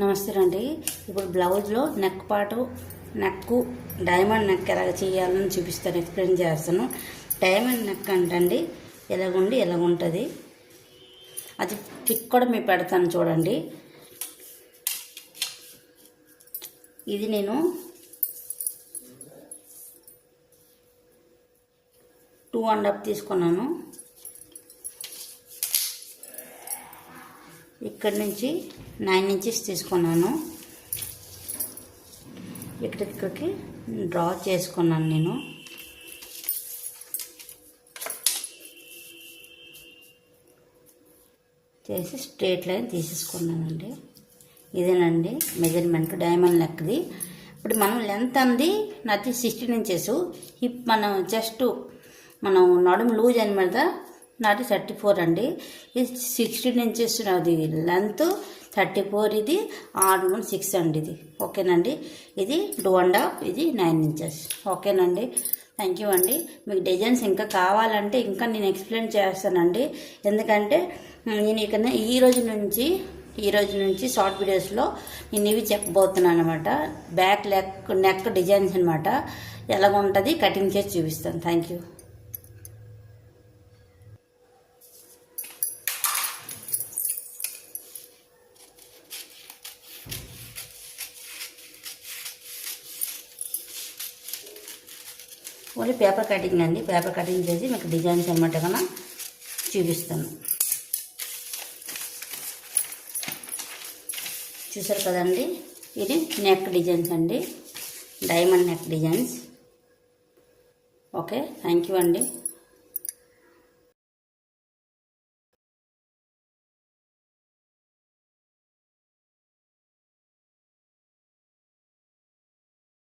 నమస్తే అండి. ఇప్పుడు బ్లౌజ్లో neck part neck diamond neck ఎలాగ చేయాలని చూపిస్తాను, ఎక్స్ప్లెయిన్ చేస్తాను. డైమండ్ నెక్ అంటండి ఎలాగుంటుంది అది పిక్ కూడా మీకు పెడతాను చూడండి. ఇది నేను 2.5 తీసుకున్నాను. ఇక్కడి నుంచి 9 ఇంచెస్ తీసుకున్నాను. ఇక్కడికి డ్రా చేసుకున్నాను. నేను చేసి స్ట్రేట్ లైన్ తీసేసుకున్నానండి. ఇదేనండి మెజర్మెంట్ డైమండ్ నెక్ది. ఇప్పుడు మనం లెంత్ అంది నాది 16 ఇంచెస్. హిప్ మనం జస్ట్ మనం నడుము లూజ్ అనమాట. నాది 34 అండి. ఇది 16 ఇంచెస్ నాది లెంత్, 34 ఇది, 6 అండి ఇది. ఓకేనండి. ఇది 2.5, ఇది 9 ఇంచెస్. ఓకేనండి. థ్యాంక్ యూ అండి. మీకు డిజైన్స్ ఇంకా కావాలంటే ఇంకా నేను ఎక్స్ప్లెయిన్ చేస్తానండి. ఎందుకంటే నేను ఇక ఈ రోజు నుంచి షార్ట్ వీడియోస్లో నేను ఇవి చెప్పబోతున్నాను అనమాట. బ్యాక్ నెక్ డిజైన్స్ అనమాట. ఎలాగ ఉంటుంది కటింగ్ చేసి చూపిస్తాను. Thank you. Only paper cutting అండి. పేపర్ కటింగ్ చేసి మీకు డిజైన్స్ అనమాట కన్నా చూపిస్తాను. చూసారు కదండి, ఇది నెక్ డిజైన్స్ అండి, diamond neck designs. Okay, thank you అండి.